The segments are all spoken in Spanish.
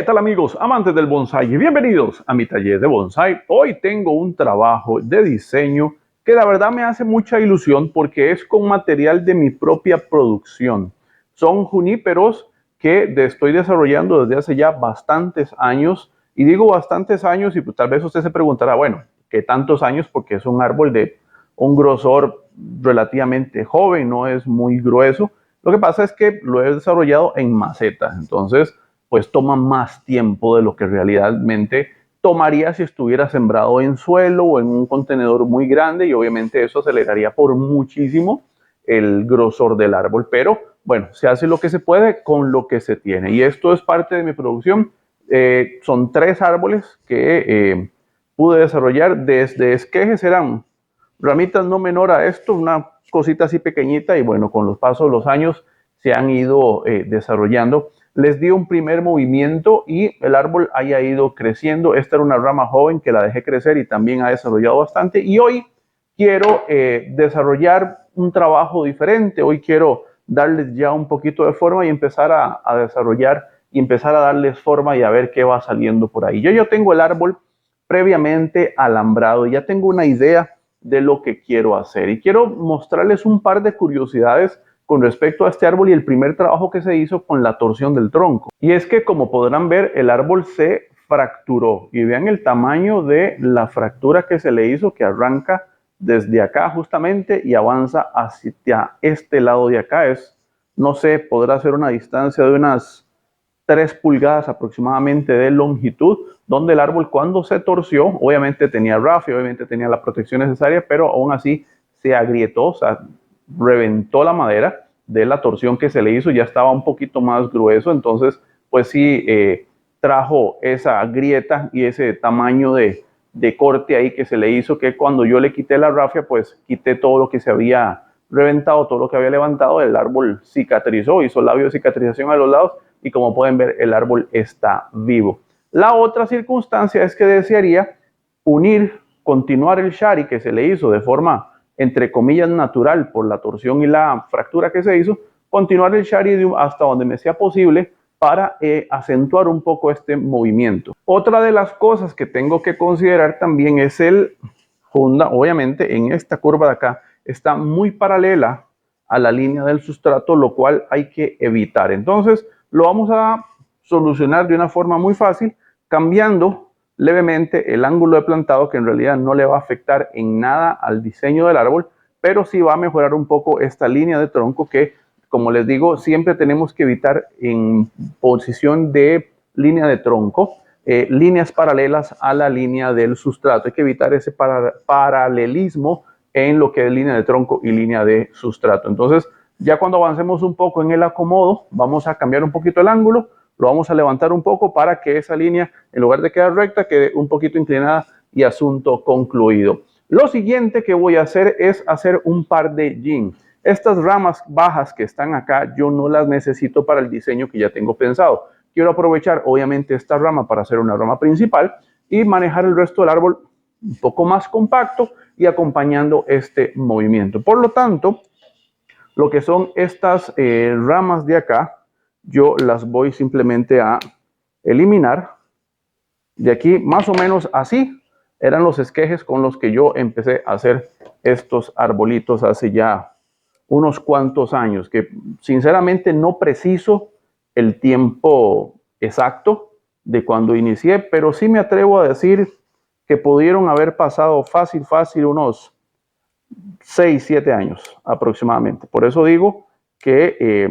tal amigos, amantes del bonsái? Y bienvenidos a mi taller de bonsái. Hoy tengo un trabajo de diseño que la verdad me hace mucha ilusión porque es con material de mi propia producción. Son juníperos que estoy desarrollando desde hace ya bastantes años. Y digo bastantes años y pues tal vez usted se preguntará, bueno, ¿qué tantos años? Porque es un árbol de un grosor relativamente joven, no es muy grueso. Lo que pasa es que lo he desarrollado en maceta, entonces pues toma más tiempo de lo que realmente tomaría si estuviera sembrado en suelo o en un contenedor muy grande, y obviamente eso aceleraría por muchísimo el grosor del árbol. Pero bueno, se hace lo que se puede con lo que se tiene, y esto es parte de mi producción. Son 3 árboles que pude desarrollar desde esquejes, eran ramitas no menor a esto, una cosita así pequeñita, y bueno, con los pasos de los años se han ido desarrollando. Les di un primer movimiento y el árbol haya ido creciendo. Esta era una rama joven que la dejé crecer y también ha desarrollado bastante, y hoy quiero desarrollar un trabajo diferente. Hoy quiero darles ya un poquito de forma y empezar a desarrollar y empezar a darles forma y a ver qué va saliendo por ahí. Yo ya tengo el árbol previamente alambrado, ya tengo una idea de lo que quiero hacer, y quiero mostrarles un par de curiosidades con respecto a este árbol y el primer trabajo que se hizo con la torsión del tronco. Y es que, como podrán ver, el árbol se fracturó, y vean el tamaño de la fractura que se le hizo, que arranca desde acá justamente y avanza hacia este lado de acá. No sé, podrá ser una distancia de unas 3 pulgadas aproximadamente de longitud, donde el árbol, cuando se torció, obviamente tenía rafia, obviamente tenía la protección necesaria, pero aún así se agrietó, o sea, reventó la madera de la torsión que se le hizo. Ya estaba un poquito más grueso, entonces pues sí trajo esa grieta y ese tamaño de corte ahí que se le hizo, que cuando yo le quité la rafia, pues quité todo lo que se había reventado, todo lo que había levantado. El árbol cicatrizó, hizo labio de cicatrización a los lados, y como pueden ver, el árbol está vivo. La otra circunstancia es que desearía continuar el shari que se le hizo de forma, entre comillas, natural por la torsión y la fractura que se hizo, continuar el shari hasta donde me sea posible para acentuar un poco este movimiento. Otra de las cosas que tengo que considerar también es el funda. Obviamente en esta curva de acá está muy paralela a la línea del sustrato, lo cual hay que evitar. Entonces lo vamos a solucionar de una forma muy fácil, cambiando levemente el ángulo de plantado, que en realidad no le va a afectar en nada al diseño del árbol, pero sí va a mejorar un poco esta línea de tronco que, como les digo, siempre tenemos que evitar en posición de línea de tronco, líneas paralelas a la línea del sustrato. Hay que evitar ese paralelismo en lo que es línea de tronco y línea de sustrato. Entonces, ya cuando avancemos un poco en el acomodo, vamos a cambiar un poquito el ángulo, lo vamos a levantar un poco para que esa línea, en lugar de quedar recta, quede un poquito inclinada, y asunto concluido. Lo siguiente que voy a hacer es hacer un par de yin. Estas ramas bajas que están acá, yo no las necesito para el diseño que ya tengo pensado. Quiero aprovechar, obviamente, esta rama para hacer una rama principal y manejar el resto del árbol un poco más compacto y acompañando este movimiento. Por lo tanto, lo que son estas ramas de acá, yo las voy simplemente a eliminar. De aquí, más o menos así, eran los esquejes con los que yo empecé a hacer estos arbolitos hace ya unos cuantos años, que sinceramente no preciso el tiempo exacto de cuando inicié, pero sí me atrevo a decir que pudieron haber pasado fácil unos 6, 7 años aproximadamente. Por eso digo que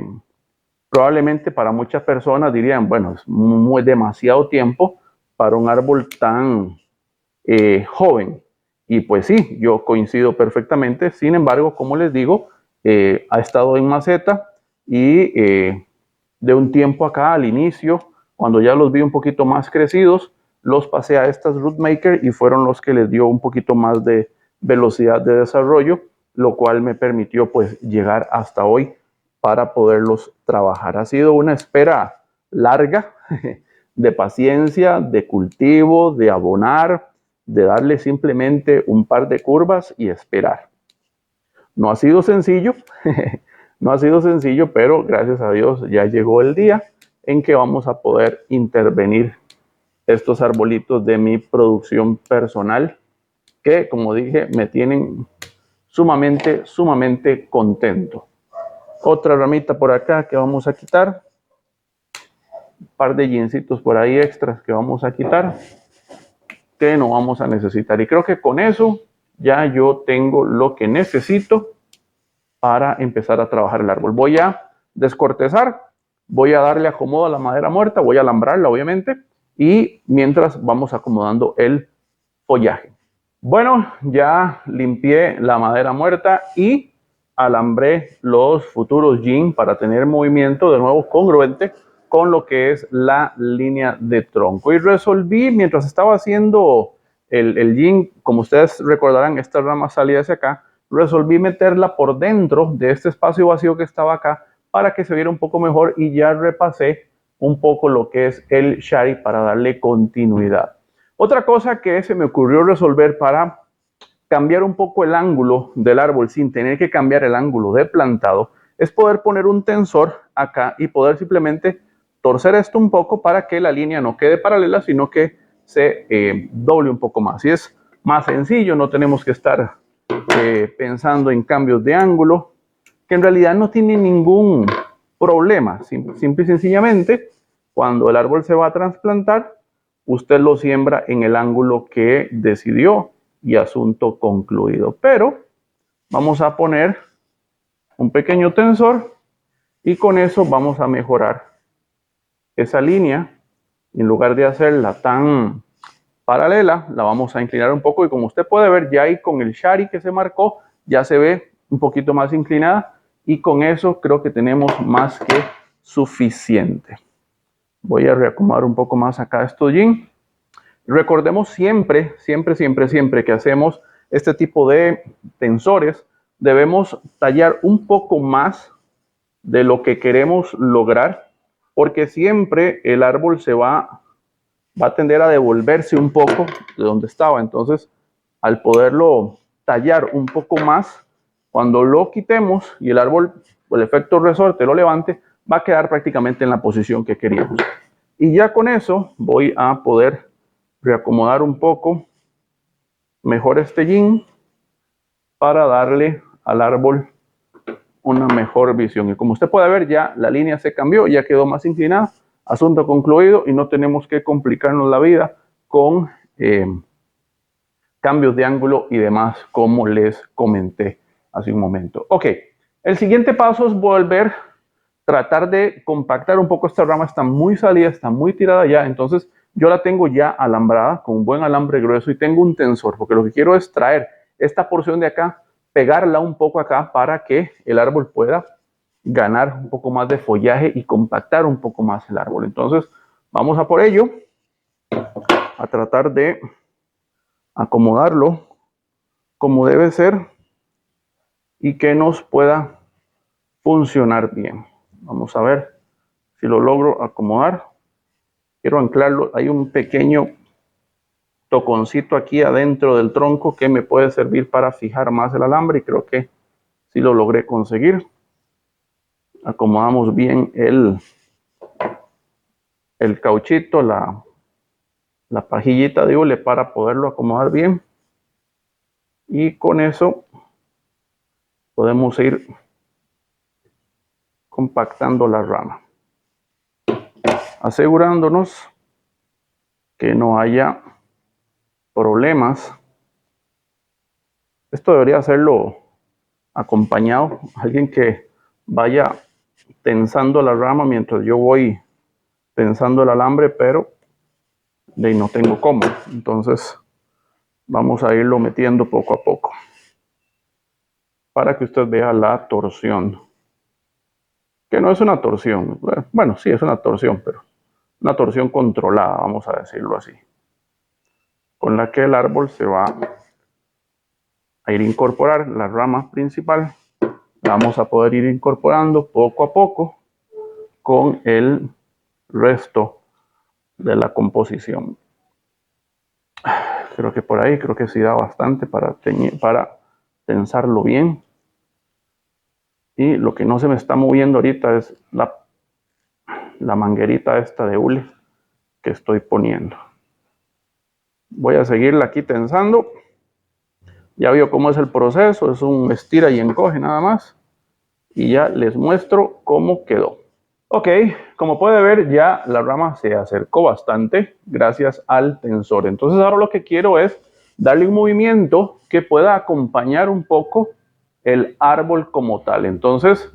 probablemente para muchas personas dirían, bueno, es demasiado tiempo para un árbol tan joven. Y pues sí, yo coincido perfectamente. Sin embargo, como les digo, ha estado en maceta, y de un tiempo acá, al inicio, cuando ya los vi un poquito más crecidos, los pasé a estas Rootmaker, y fueron los que les dio un poquito más de velocidad de desarrollo, lo cual me permitió pues llegar hasta hoy para poderlos trabajar. Ha sido una espera larga de paciencia, de cultivo, de abonar, de darle simplemente un par de curvas y esperar. No ha sido sencillo, no ha sido sencillo, pero gracias a Dios ya llegó el día, en que vamos a poder intervenir estos arbolitos de mi producción personal, que como dije, me tienen sumamente contento. Otra ramita por acá que vamos a quitar. Un par de jeansitos por ahí extras que vamos a quitar, que no vamos a necesitar. Y creo que con eso ya yo tengo lo que necesito para empezar a trabajar el árbol. Voy a descortezar, voy a darle acomodo a la madera muerta, voy a alambrarla obviamente, y mientras vamos acomodando el follaje. Bueno, ya limpié la madera muerta y alambré los futuros jeans para tener movimiento de nuevo congruente con lo que es la línea de tronco. Y resolví, mientras estaba haciendo el jean, como ustedes recordarán, esta rama salía hacia acá, resolví meterla por dentro de este espacio vacío que estaba acá para que se viera un poco mejor, y ya repasé un poco lo que es el shari para darle continuidad. Otra cosa que se me ocurrió resolver para cambiar un poco el ángulo del árbol sin tener que cambiar el ángulo de plantado es poder poner un tensor acá y poder simplemente torcer esto un poco para que la línea no quede paralela, sino que se doble un poco más. Y es más sencillo, no tenemos que estar pensando en cambios de ángulo, que en realidad no tiene ningún problema. Simple y sencillamente, cuando el árbol se va a trasplantar, usted lo siembra en el ángulo que decidió y asunto concluido. Pero vamos a poner un pequeño tensor y con eso vamos a mejorar esa línea. En lugar de hacerla tan paralela, la vamos a inclinar un poco, y como usted puede ver, ya ahí con el shari que se marcó, ya se ve un poquito más inclinada, y con eso creo que tenemos más que suficiente. Voy a reacomodar un poco más acá estos jeans. Recordemos siempre que hacemos este tipo de tensores, debemos tallar un poco más de lo que queremos lograr, porque siempre el árbol va a tender a devolverse un poco de donde estaba. Entonces, al poderlo tallar un poco más, cuando lo quitemos y el árbol, por el efecto resorte, lo levante, va a quedar prácticamente en la posición que queríamos. Y ya con eso voy a poder reacomodar un poco mejor este jean para darle al árbol una mejor visión. Y como usted puede ver, ya la línea se cambió, ya quedó más inclinada, asunto concluido, y no tenemos que complicarnos la vida con cambios de ángulo y demás, como les comenté hace un momento. Ok, el siguiente paso es volver, tratar de compactar un poco esta rama. Está muy salida, está muy tirada ya, entonces yo la tengo ya alambrada con un buen alambre grueso y tengo un tensor, porque lo que quiero es traer esta porción de acá, pegarla un poco acá para que el árbol pueda ganar un poco más de follaje y compactar un poco más el árbol. Entonces vamos a por ello, a tratar de acomodarlo como debe ser y que nos pueda funcionar bien. Vamos a ver si lo logro acomodar. Quiero anclarlo. Hay un pequeño toconcito aquí adentro del tronco que me puede servir para fijar más el alambre, y creo que sí lo logré conseguir. Acomodamos bien el cauchito, la pajillita de hule para poderlo acomodar bien, y con eso podemos ir compactando la rama, asegurándonos que no haya problemas. Esto debería hacerlo acompañado, alguien que vaya tensando la rama mientras yo voy tensando el alambre, pero de ahí no tengo cómo. Entonces vamos a irlo metiendo poco a poco para que usted vea la torsión, que no es una torsión, bueno, sí es una torsión, pero una torsión controlada, vamos a decirlo así, con la que el árbol se va a ir a incorporar. La rama principal la vamos a poder ir incorporando poco a poco con el resto de la composición. Creo que por ahí, creo que sí da bastante para tensarlo bien. Y lo que no se me está moviendo ahorita es la la manguerita esta de hule que estoy poniendo. Voy a seguirla aquí tensando. Ya vio cómo es el proceso, es un estira y encoge nada más. Y ya les muestro cómo quedó. Ok, como puede ver ya la rama se acercó bastante gracias al tensor. Entonces ahora lo que quiero es darle un movimiento que pueda acompañar un poco el árbol como tal. Entonces,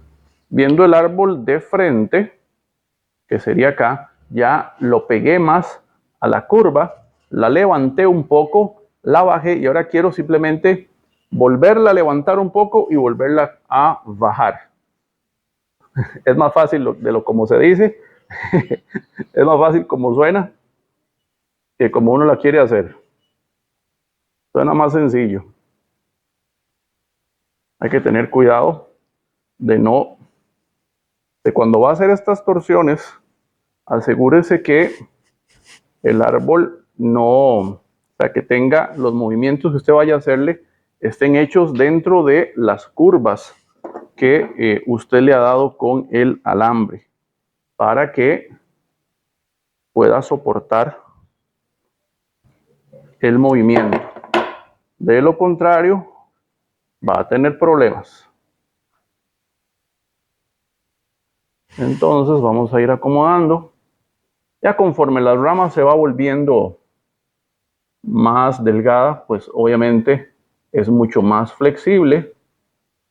viendo el árbol de frente, que sería acá, ya lo pegué más a la curva, la levanté un poco, la bajé y ahora quiero simplemente volverla a levantar un poco y volverla a bajar. Es más fácil de lo como se dice, es más fácil como suena que como uno la quiere hacer. Suena más sencillo. Hay que tener cuidado de cuando va a hacer estas torsiones, asegúrese que el árbol o sea, que tenga los movimientos que usted vaya a hacerle, estén hechos dentro de las curvas que usted le ha dado con el alambre, para que pueda soportar el movimiento. De lo contrario, va a tener problemas. Entonces vamos a ir acomodando. Ya conforme las ramas se va volviendo más delgada, pues obviamente es mucho más flexible,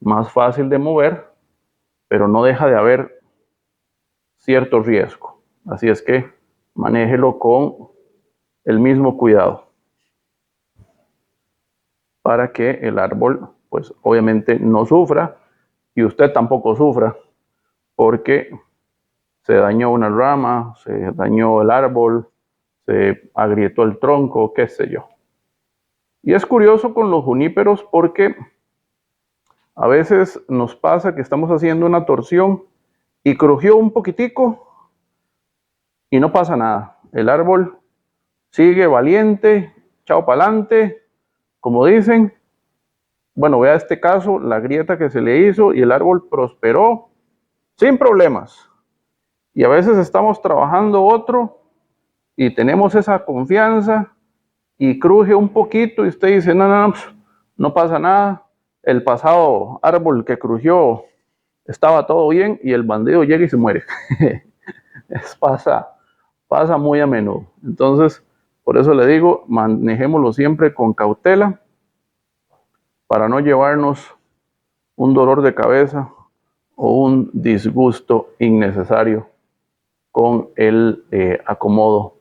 más fácil de mover, pero no deja de haber cierto riesgo. Así es que manéjelo con el mismo cuidado para que el árbol, pues obviamente no sufra y usted tampoco sufra porque se dañó una rama, se dañó el árbol, se agrietó el tronco, qué sé yo. Y es curioso con los juníperos porque a veces nos pasa que estamos haciendo una torsión y crujió un poquitico y no pasa nada. El árbol sigue valiente, chao pa'lante, como dicen. Bueno, vea este caso, la grieta que se le hizo y el árbol prosperó sin problemas. Y a veces estamos trabajando otro y tenemos esa confianza y cruje un poquito y usted dice, no, no pasa nada. El pasado árbol que crujió estaba todo bien y el bandido llega y se muere. Pasa muy a menudo. Entonces, por eso le digo, manejémoslo siempre con cautela para no llevarnos un dolor de cabeza o un disgusto innecesario con el acomodo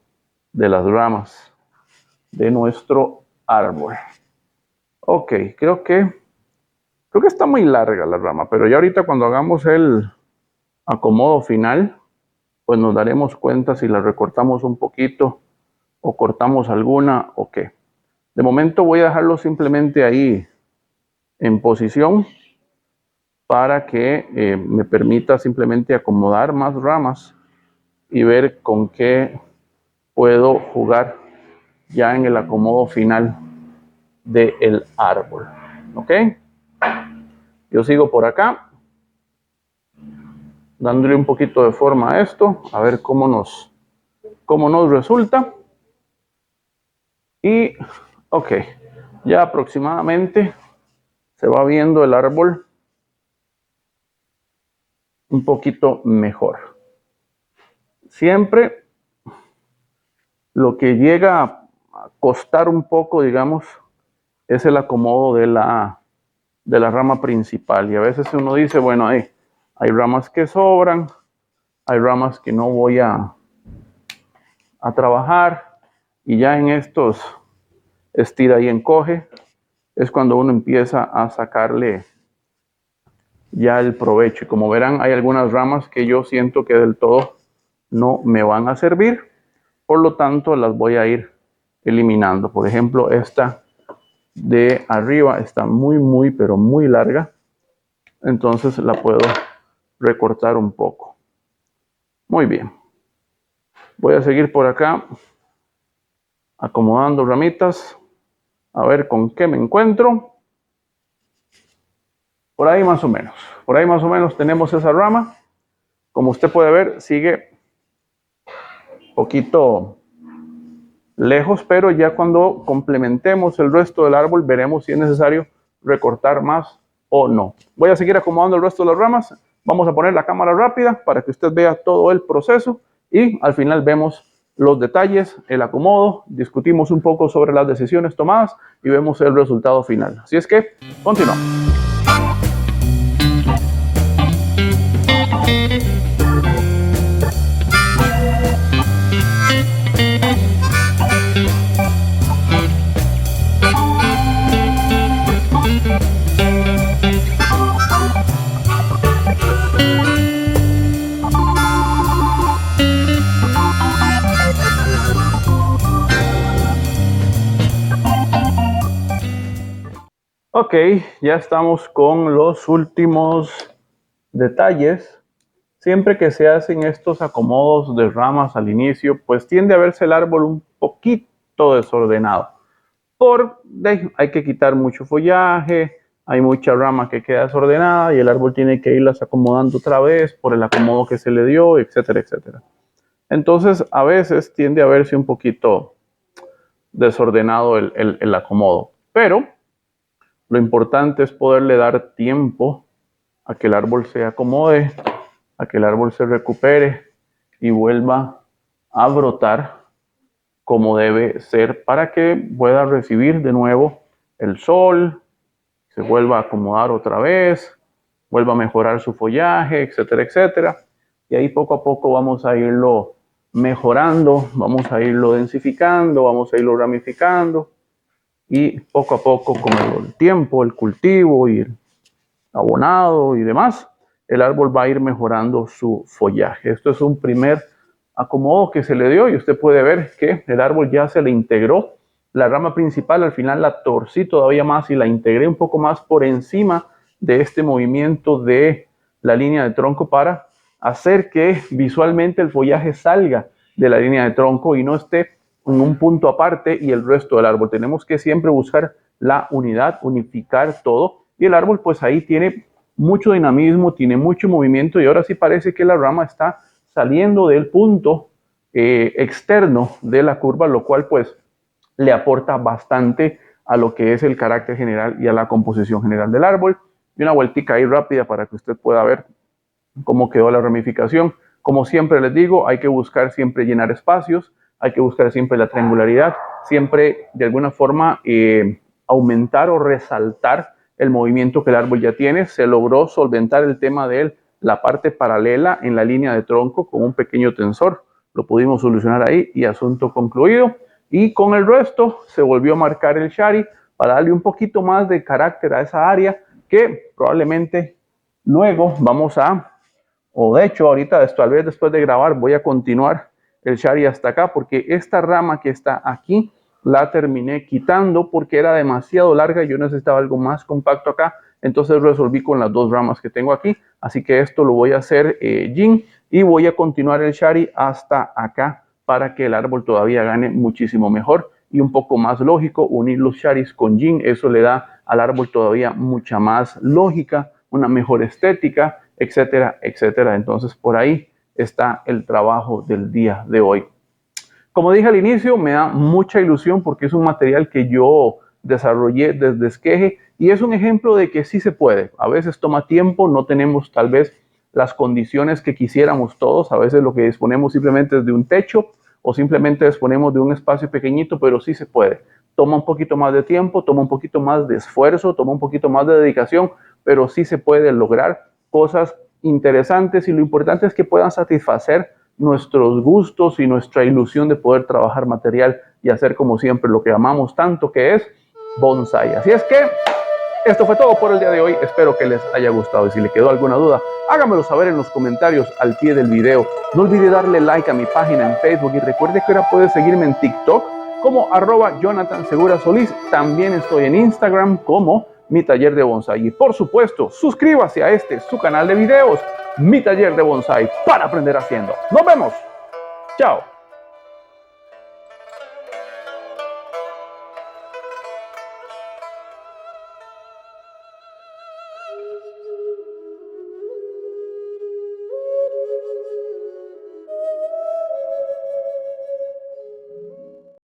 de las ramas de nuestro árbol. Ok, creo que está muy larga la rama, pero ya ahorita cuando hagamos el acomodo final, pues nos daremos cuenta si la recortamos un poquito o cortamos alguna o qué. De momento voy a dejarlo simplemente ahí en posición para que me permita simplemente acomodar más ramas y ver con qué puedo jugar ya en el acomodo final del árbol. ¿Ok? Yo sigo por acá, dándole un poquito de forma a esto, a ver cómo nos resulta. Y, ok, ya aproximadamente se va viendo el árbol un poquito mejor. Siempre lo que llega a costar un poco, digamos, es el acomodo de la rama principal. Y a veces uno dice, bueno, hay ramas que sobran, hay ramas que no voy a trabajar, y ya en estos estira y encoge es cuando uno empieza a sacarle ya el provecho. Y como verán, hay algunas ramas que yo siento que del todo no me van a servir, por lo tanto las voy a ir eliminando. Por ejemplo, esta de arriba está muy, pero muy larga, entonces la puedo recortar un poco. Muy bien, voy a seguir por acá acomodando ramitas, a ver con qué me encuentro. Por ahí más o menos tenemos esa rama. Como usted puede ver, sigue poquito lejos, pero ya cuando complementemos el resto del árbol veremos si es necesario recortar más o no. Voy a seguir acomodando el resto de las ramas. Vamos a poner la cámara rápida para que usted vea todo el proceso y al final vemos los detalles, el acomodo, discutimos un poco sobre las decisiones tomadas y vemos el resultado final. Así es que continuamos. Ok, ya estamos con los últimos detalles. Siempre que se hacen estos acomodos de ramas al inicio, pues tiende a verse el árbol un poquito desordenado. Hay que quitar mucho follaje, hay mucha rama que queda desordenada y el árbol tiene que irlas acomodando otra vez por el acomodo que se le dio, etcétera, etcétera. Entonces, a veces tiende a verse un poquito desordenado el acomodo, pero lo importante es poderle dar tiempo a que el árbol se acomode, a que el árbol se recupere y vuelva a brotar como debe ser para que pueda recibir de nuevo el sol, se vuelva a acomodar otra vez, vuelva a mejorar su follaje, etcétera, etcétera. Y ahí poco a poco vamos a irlo mejorando, vamos a irlo densificando, vamos a irlo ramificando. Y poco a poco, con el tiempo, el cultivo y el abonado y demás, el árbol va a ir mejorando su follaje. Esto es un primer acomodo que se le dio y usted puede ver que el árbol ya se le integró. La rama principal al final la torcí todavía más y la integré un poco más por encima de este movimiento de la línea de tronco para hacer que visualmente el follaje salga de la línea de tronco y no esté en un punto aparte y el resto del árbol. Tenemos que siempre buscar la unidad, unificar todo y el árbol pues ahí tiene mucho dinamismo, tiene mucho movimiento y ahora sí parece que la rama está saliendo del punto externo de la curva, lo cual pues le aporta bastante a lo que es el carácter general y a la composición general del árbol. Y una vueltica ahí rápida para que usted pueda ver cómo quedó la ramificación. Como siempre les digo, hay que buscar siempre llenar espacios, hay que buscar siempre la triangularidad, siempre de alguna forma aumentar o resaltar el movimiento que el árbol ya tiene. Se logró solventar el tema de la parte paralela en la línea de tronco con un pequeño tensor. Lo pudimos solucionar ahí y asunto concluido. Y con el resto se volvió a marcar el shari para darle un poquito más de carácter a esa área que probablemente luego vamos a, o de hecho ahorita tal vez después de grabar voy a continuar el shari hasta acá porque esta rama que está aquí la terminé quitando porque era demasiado larga y yo necesitaba algo más compacto acá, entonces resolví con las dos ramas que tengo aquí, así que esto lo voy a hacer yin y voy a continuar el shari hasta acá para que el árbol todavía gane muchísimo mejor y un poco más lógico unir los sharis con yin, eso le da al árbol todavía mucha más lógica, una mejor estética, etcétera, etcétera. Entonces por ahí está el trabajo del día de hoy. Como dije al inicio, me da mucha ilusión porque es un material que yo desarrollé desde esqueje y es un ejemplo de que sí se puede. A veces toma tiempo, no tenemos tal vez las condiciones que quisiéramos todos, a veces lo que disponemos simplemente es de un techo o simplemente disponemos de un espacio pequeñito, pero sí se puede. Toma un poquito más de tiempo, toma un poquito más de esfuerzo, toma un poquito más de dedicación, pero sí se puede lograr cosas interesantes y lo importante es que puedan satisfacer nuestros gustos y nuestra ilusión de poder trabajar material y hacer como siempre lo que amamos tanto, que es bonsai. Así es que esto fue todo por el día de hoy, espero que les haya gustado y si le quedó alguna duda, háganmelo saber en los comentarios al pie del video. No olvide darle like a mi página en Facebook y recuerde que ahora puede seguirme en TikTok como @JonathanSeguraSolís. También estoy en Instagram como Mi Taller de Bonsai. Y por supuesto, suscríbase a su canal de videos, Mi Taller de Bonsai, para aprender haciendo. ¡Nos vemos! ¡Chao!